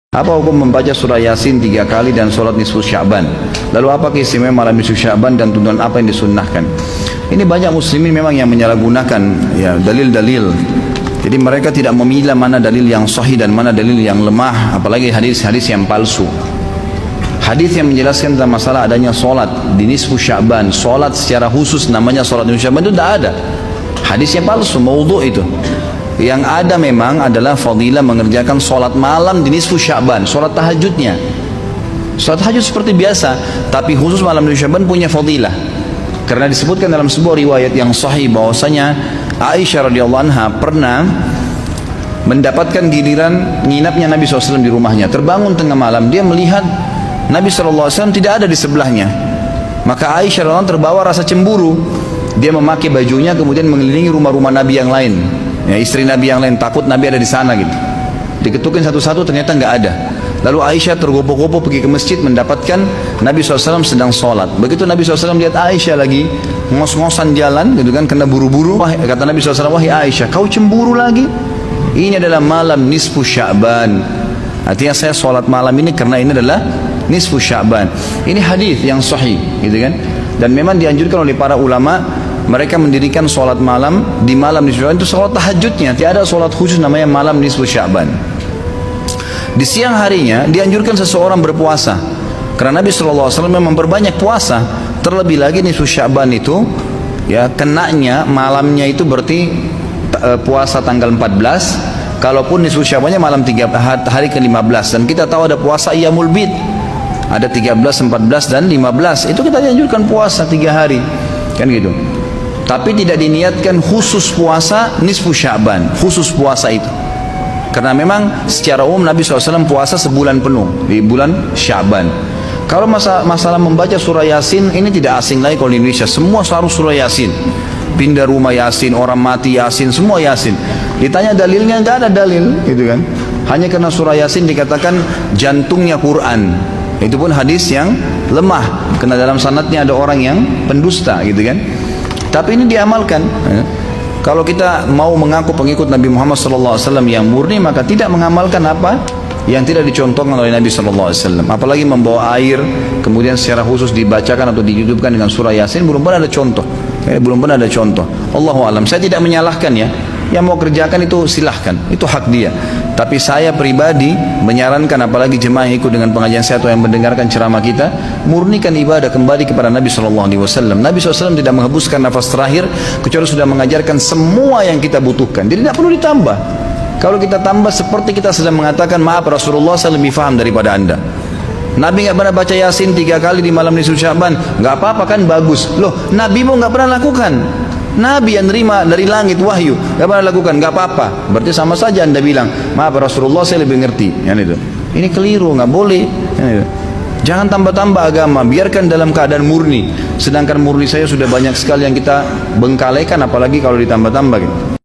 Apa hukum membaca surah Yasin 3 kali dan sholat nisfu Sya'ban? Lalu apa keistimewaan malam nisfu Sya'ban dan tuntunan apa yang disunnahkan? Ini banyak muslimin memang yang menyalahgunakan ya dalil-dalil. Jadi mereka tidak memilah mana dalil yang sahih dan mana dalil yang lemah, apalagi hadis-hadis yang palsu. Hadis yang menjelaskan tentang masalah adanya sholat di nisfu Sya'ban, sholat secara khusus namanya sholat nisfu Sya'ban, itu tidak ada. Hadisnya palsu, maudhu' itu. Yang ada memang adalah fadilah mengerjakan sholat malam di nisfu Sya'ban, sholat tahajudnya. Sholat tahajud seperti biasa, tapi khusus malam nisfu Sya'ban punya fadilah. Karena disebutkan dalam sebuah riwayat yang sahih bahwasanya Aisyah radhiyallahu anha pernah mendapatkan giliran nginapnya Nabi SAW di rumahnya. Terbangun tengah malam, dia melihat Nabi SAW tidak ada di sebelahnya. Maka Aisyah radhiyallahu anha terbawa rasa cemburu. Dia memakai bajunya kemudian mengelilingi rumah-rumah Nabi yang lain. Ya, istri Nabi yang lain, takut Nabi ada di sana gitu. Diketukin satu-satu, ternyata nggak ada. Lalu Aisyah tergopoh-gopoh pergi ke masjid mendapatkan Nabi SAW sedang sholat. Begitu Nabi SAW lihat Aisyah lagi ngos-ngosan jalan gitu kan, kena buru-buru. Wah, kata Nabi SAW, wahai Aisyah, kau cemburu lagi? Ini adalah malam nisfu Sya'ban. Artinya saya sholat malam ini karena ini adalah nisfu Sya'ban. Ini hadis yang sahih gitu kan. Dan memang dianjurkan oleh para ulama, mereka mendirikan sholat malam di malam nisfu Sya'ban, itu sholat tahajudnya. Tidak ada sholat khusus namanya malam nisfu Sya'ban. Di siang harinya dianjurkan seseorang berpuasa, karena Nabi SAW memang memperbanyak puasa. Terlebih lagi nisfu Sya'ban itu ya kenanya malamnya itu berarti puasa tanggal 14. Kalaupun nisfu Sya'bannya malam hari ke-15. Dan kita tahu ada puasa Iyamul Bid, ada 13, 14 dan 15. Itu kita dianjurkan puasa 3 hari kan gitu. Tapi tidak diniatkan khusus puasa nisfu Sya'ban, khusus puasa itu. Karena memang secara umum Nabi SAW puasa sebulan penuh di bulan Sya'ban. Kalau masalah membaca surah Yasin, ini tidak asing lagi kalau di Indonesia. Semua selalu surah Yasin. Pindah rumah Yasin, orang mati Yasin, semua Yasin. Ditanya dalilnya, nggak ada dalil gitu kan. Hanya karena surah Yasin dikatakan jantungnya Quran. Itu pun hadis yang lemah, karena dalam sanadnya ada orang yang pendusta gitu kan. Tapi ini diamalkan. Kalau kita mau mengaku pengikut Nabi Muhammad SAW yang murni, maka tidak mengamalkan apa yang tidak dicontohkan oleh Nabi SAW. Apalagi membawa air, kemudian secara khusus dibacakan atau dihidupkan dengan surah Yasin, belum pernah ada contoh. Belum pernah ada contoh. Allahu a'lam. Saya tidak menyalahkan ya. Yang mau kerjakan itu silahkan, itu hak dia. Tapi saya pribadi menyarankan, apalagi jemaah yang ikut dengan pengajian saya atau yang mendengarkan ceramah kita, murnikan ibadah kembali kepada Nabi SAW. Nabi SAW tidak menghembuskan nafas terakhir kecuali sudah mengajarkan semua yang kita butuhkan. Jadi tidak perlu ditambah. Kalau kita tambah seperti kita sedang mengatakan, maaf Rasulullah saya lebih faham daripada anda. Nabi nggak pernah baca Yasin 3 kali di malam nisfu Sya'ban, nggak apa-apa kan, bagus. Loh, Nabi mau nggak pernah lakukan. Nabi yang nerima dari langit wahyu nggak pernah lakukan, nggak apa-apa. Berarti sama saja anda bilang, maaf Rasulullah saya lebih ngerti. Yang itu, ini keliru, nggak boleh. Jangan tambah-tambah agama, biarkan dalam keadaan murni. Sedangkan murni saya sudah banyak sekali yang kita bengkalekan, apalagi kalau ditambah-tambah gitu.